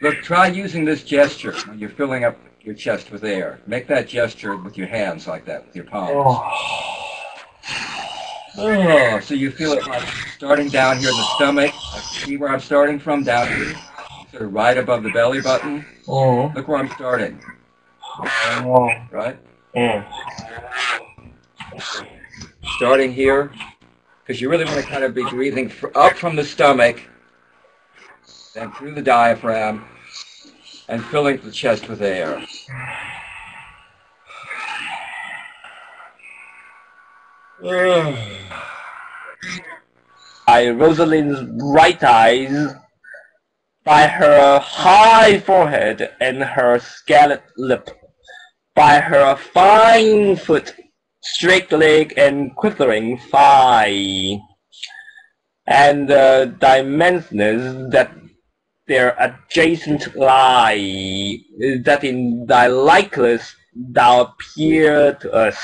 Look, try using this gesture when you're filling up your chest with air. Make that gesture with your hands like that, with your palms. Oh, so you feel it like starting down here in the stomach. See where I'm starting from? Down here. Sort of right above the belly button. Look where I'm starting. Right? Starting here. Because you really want to kind of be breathing up from the stomach, then through the diaphragm, and filling the chest with air. By Rosalind's bright eyes, by her high forehead and her scarlet lip, by her fine foot, straight leg and quivering thigh, and the dimensions that their adjacent lie, that in thy likeness thou appear to us.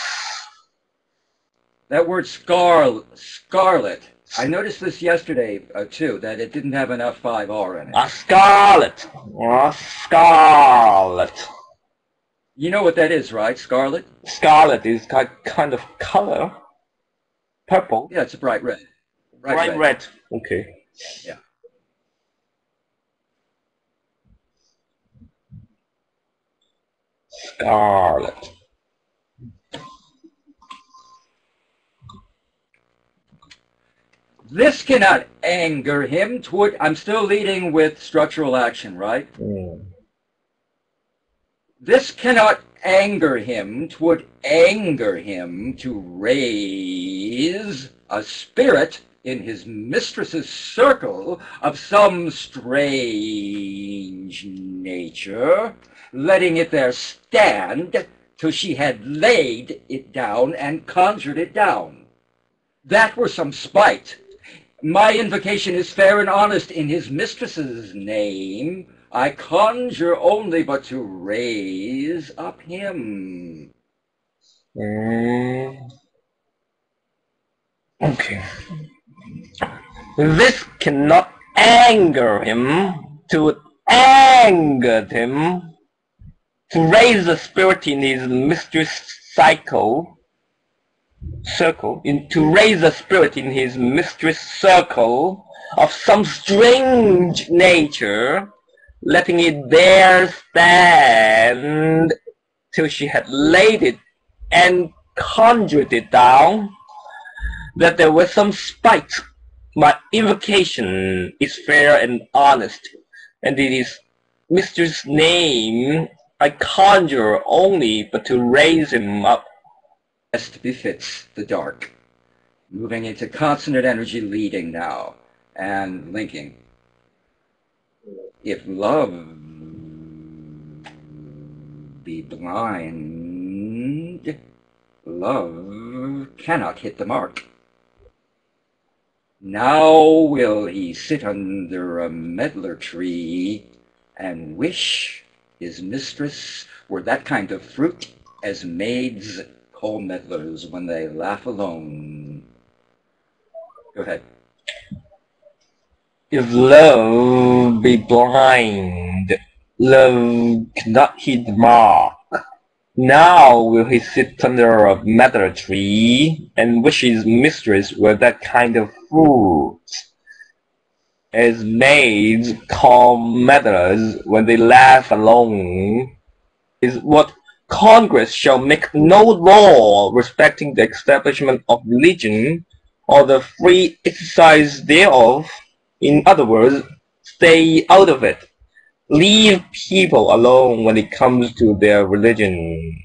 That word scarlet. I noticed this yesterday, too, that it didn't have enough 5R in it. A scarlet. A scarlet. You know what that is, right? Scarlet? Scarlet is kind of color. Purple. Yeah, it's a bright red. Bright red. Okay. Yeah. Scarlet. This cannot anger him toward... I'm still leading with structural action, right? This cannot anger him toward anger him to raise a spirit in his mistress's circle of some strange nature, letting it there stand till she had laid it down and conjured it down. That were some spite. My invocation is fair and honest in his mistress's name. I conjure only but to raise up him. Okay. This cannot anger him to anger him, to raise the spirit in his mistress to raise the spirit in his mistress circle of some strange nature, letting it there stand till she had laid it and conjured it down, that there was some spite. My invocation is fair and honest, and in his mistress' name I conjure only but to raise him up. Best befits the dark. Moving into consonant energy leading now, and linking. If love be blind, love cannot hit the mark. Now will he sit under a medlar tree and wish his mistress were that kind of fruit as maids call medlars when they laugh alone. Go ahead. If love be blind, love cannot hit the mark. Now will he sit under a medlar tree and wish his mistress were that kind of fruit, as maids call medlars when they laugh alone, is what Congress shall make no law respecting the establishment of religion or the free exercise thereof. In other words, stay out of it. Leave people alone when it comes to their religion.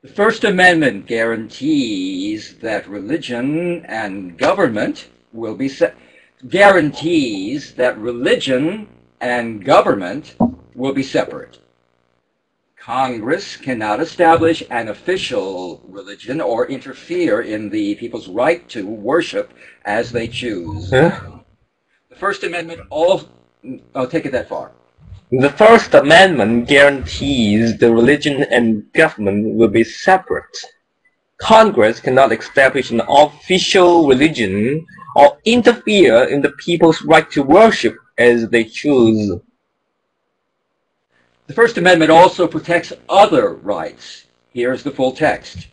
The First Amendment guarantees that religion and government will be separate. Congress cannot establish an official religion or interfere in the people's right to worship as they choose. Huh? The First Amendment I'll take it that far. The First Amendment guarantees the religion and government will be separate. Congress cannot establish an official religion or interfere in the people's right to worship as they choose. The First Amendment also protects other rights. Here's the full text.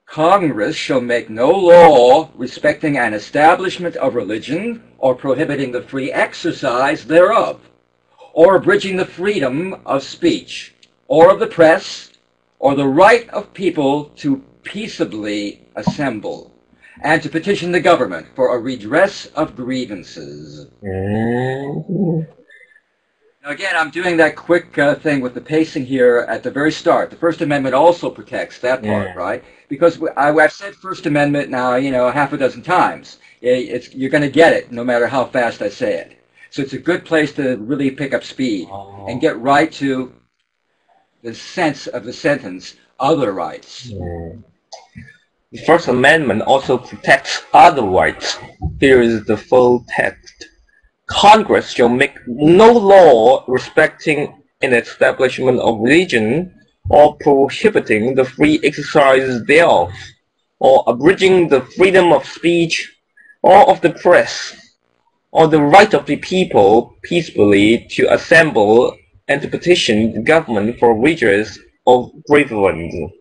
Congress shall make no law respecting an establishment of religion or prohibiting the free exercise thereof, or abridging the freedom of speech, or of the press, or the right of people to peaceably assemble, and to petition the government for a redress of grievances. Now again, I'm doing that quick thing with the pacing here at the very start. The First Amendment also protects that part, right? Because I've said First Amendment now, half a dozen times. You're going to get it no matter how fast I say it. So it's a good place to really pick up speed and get right to the sense of the sentence, other rights. The First Amendment also protects other rights. Here is the full text. Congress shall make no law respecting an establishment of religion or prohibiting the free exercise thereof, or abridging the freedom of speech or of the press, or the right of the people peacefully to assemble and to petition the government for redress of grievances.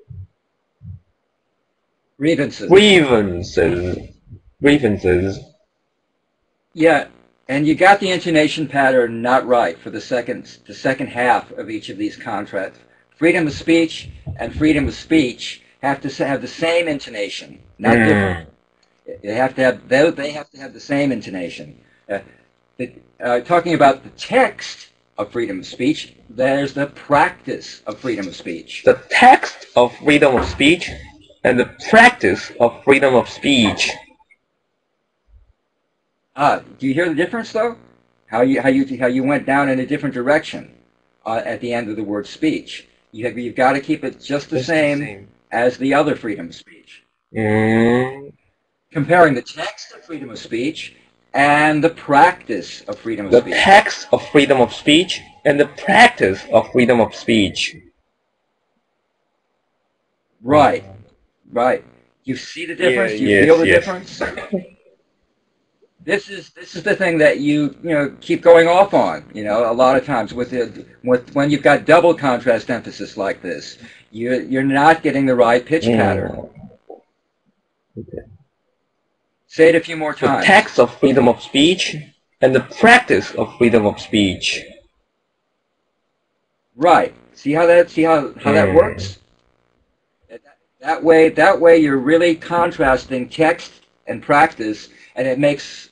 Grievances. Yeah, and you got the intonation pattern not right for the second half of each of these contracts. Freedom of speech and freedom of speech have to have the same intonation, not different. They have to have the same intonation. Talking about the text of freedom of speech, there's the practice of freedom of speech. The text of freedom of speech and the practice of freedom of speech. Do you hear the difference, though? How you went down in a different direction at the end of the word speech. You've got to keep it just the same as the other freedom of speech. Comparing the text of freedom of speech and the practice of freedom of speech. The text of freedom of speech and the practice of freedom of speech. Right. You see the difference? You feel the difference? This is the thing that you keep going off on. A lot of times when you've got double contrast emphasis like this, you're not getting the right pitch pattern. Okay. Say it a few more times. The text of freedom of speech and the practice of freedom of speech. Right. See how that works? That way you're really contrasting text and practice, and it makes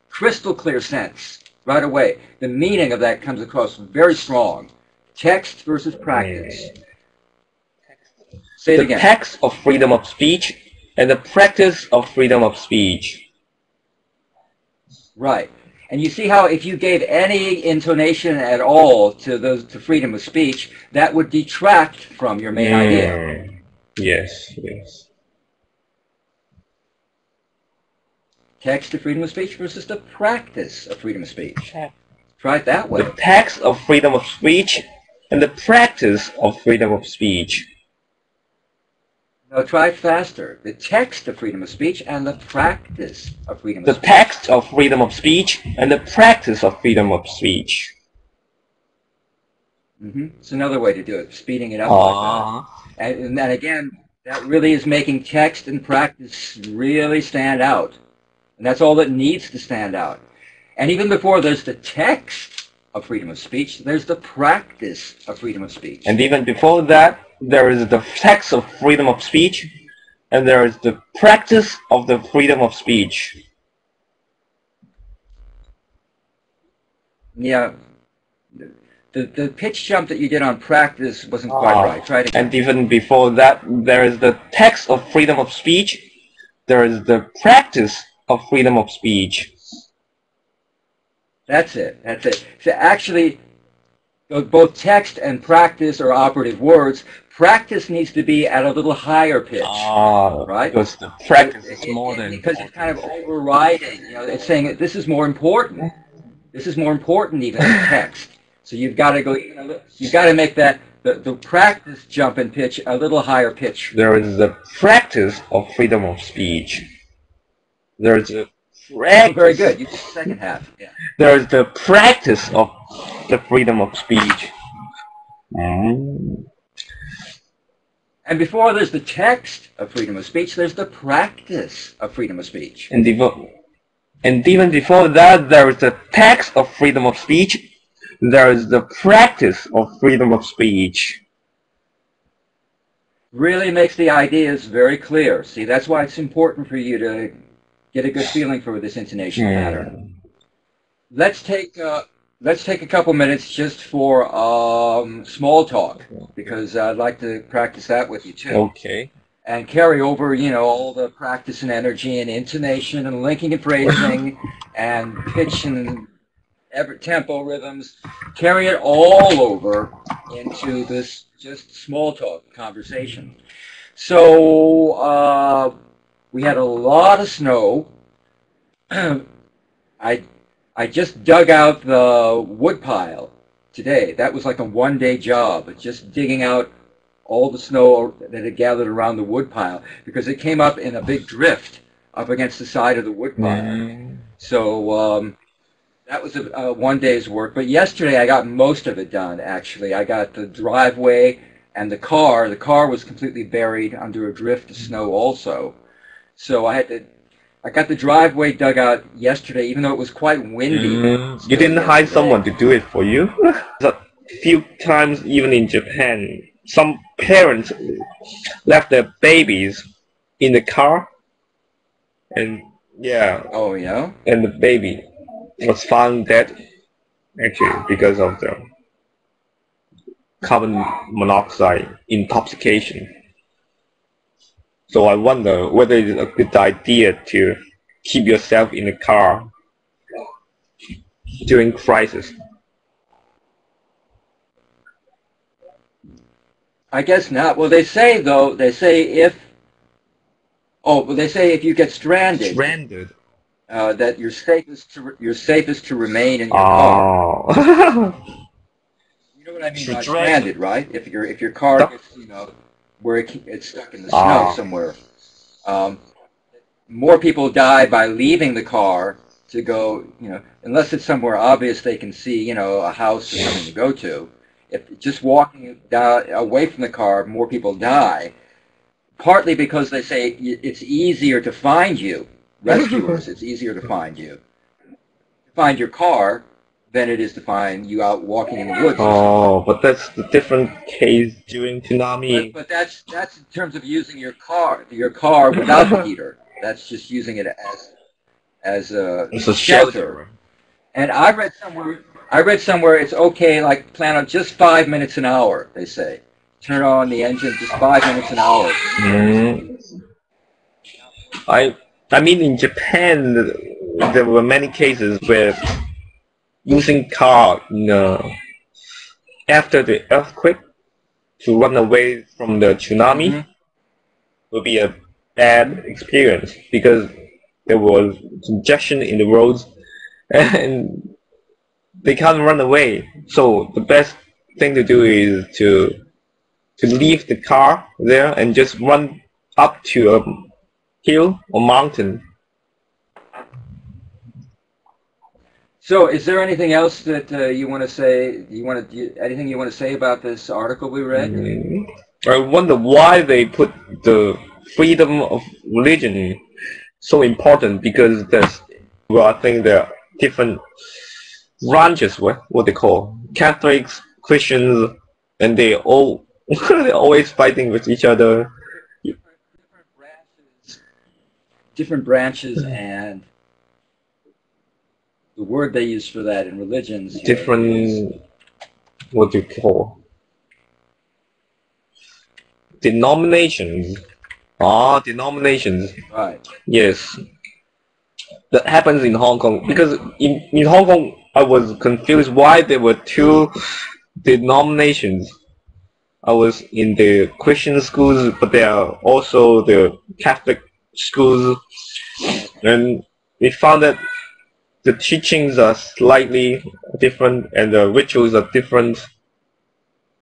crystal clear sense right away. The meaning of that comes across very strong. Text versus practice. Say it again. The text of freedom of speech and the practice of freedom of speech. Right. And you see how if you gave any intonation at all to freedom of speech, that would detract from your main idea. Yes. Text of freedom of speech versus the practice of freedom of speech. Try it that way. The text of freedom of speech and the practice of freedom of speech. No, try it faster. The text of freedom of speech and the practice of freedom of speech. The text of freedom of speech and the practice of freedom of speech. It's another way to do it, speeding it up like that. And then again, that really is making text and practice really stand out. And that's all that needs to stand out. And even before there's the text of freedom of speech, there's the practice of freedom of speech. And even before that, there is the text of freedom of speech, and there is the practice of the freedom of speech. Yeah. The pitch jump that you did on practice wasn't quite right. Try it again. And even before that, there is the text of freedom of speech, there is the practice of freedom of speech. That's it. So actually, both text and practice are operative words. Practice needs to be at a little higher pitch, right? Because the practice is more than because it's kind of overriding. It's saying that this is more important. This is more important even than text. So you've got to go. You've got to make that the practice jump and pitch a little higher pitch. There is the practice of freedom of speech. There is the practice. Very good. You did the second half. Yeah. There is the practice of the freedom of speech. And before there's the text of freedom of speech, there's the practice of freedom of speech. And even before that, there is the text of freedom of speech. There is the practice of freedom of speech. Really makes the ideas very clear. See, that's why it's important for you to get a good feeling for this intonation pattern. Let's take a couple minutes just for small talk, because I'd like to practice that with you too. Okay. And carry over, you know, all the practice and energy and intonation and linking and phrasing and pitch and tempo rhythms. Carry it all over into this just small talk conversation. So we had a lot of snow. I just dug out the wood pile today. That was like a one-day job, just digging out all the snow that had gathered around the wood pile, because it came up in a big drift up against the side of the wood pile. So that was a one day's work. But yesterday I got most of it done, actually. I got the driveway and the car. The car was completely buried under a drift of snow also. So I got the driveway dug out yesterday, even though it was quite windy. You didn't hire someone to do it for you? A few times, even in Japan, some parents left their babies in the car, and Oh yeah? and the baby was found dead, actually, because of the carbon monoxide intoxication. So I wonder whether it's a good idea to keep yourself in the car during crisis. I guess not. Well, they say though. They say if you get stranded, that you're safest to remain in your car. You know what I mean by stranded, right? If your car gets, you know, where it's stuck in the snow somewhere. More people die by leaving the car to go, you know, unless it's somewhere obvious they can see, you know, a house or something to go to. If just walking away from the car, more people die. Partly because they say it's easier to find you, rescuers. It's easier to find you, your car, than it is to find you out walking in the woods. Oh, but that's a different case during tsunami. But that's in terms of using your car without the heater. That's just using it as a shelter. And I read somewhere it's okay, like plan on just 5 minutes an hour, they say. Turn on the engine just 5 minutes an hour. I mean, in Japan, there were many cases where using car after the earthquake to run away from the tsunami will be a bad experience, because there was congestion in the roads and they can't run away. So the best thing to do is to leave the car there and just run up to a hill or mountain. So, is there anything else that you want to say? Anything you want to say about this article we read? I wonder why they put the freedom of religion so important, because I think there are different branches, what they call Catholics, Christians, and they're always fighting with each other. Different branches, and the word they use for that in religions. Different, what do you call? Denominations. Denominations. Right. Yes. That happens in Hong Kong, because in Hong Kong I was confused why there were two denominations. I was in the Christian schools, but there are also the Catholic schools, and we found that the teachings are slightly different and the rituals are different.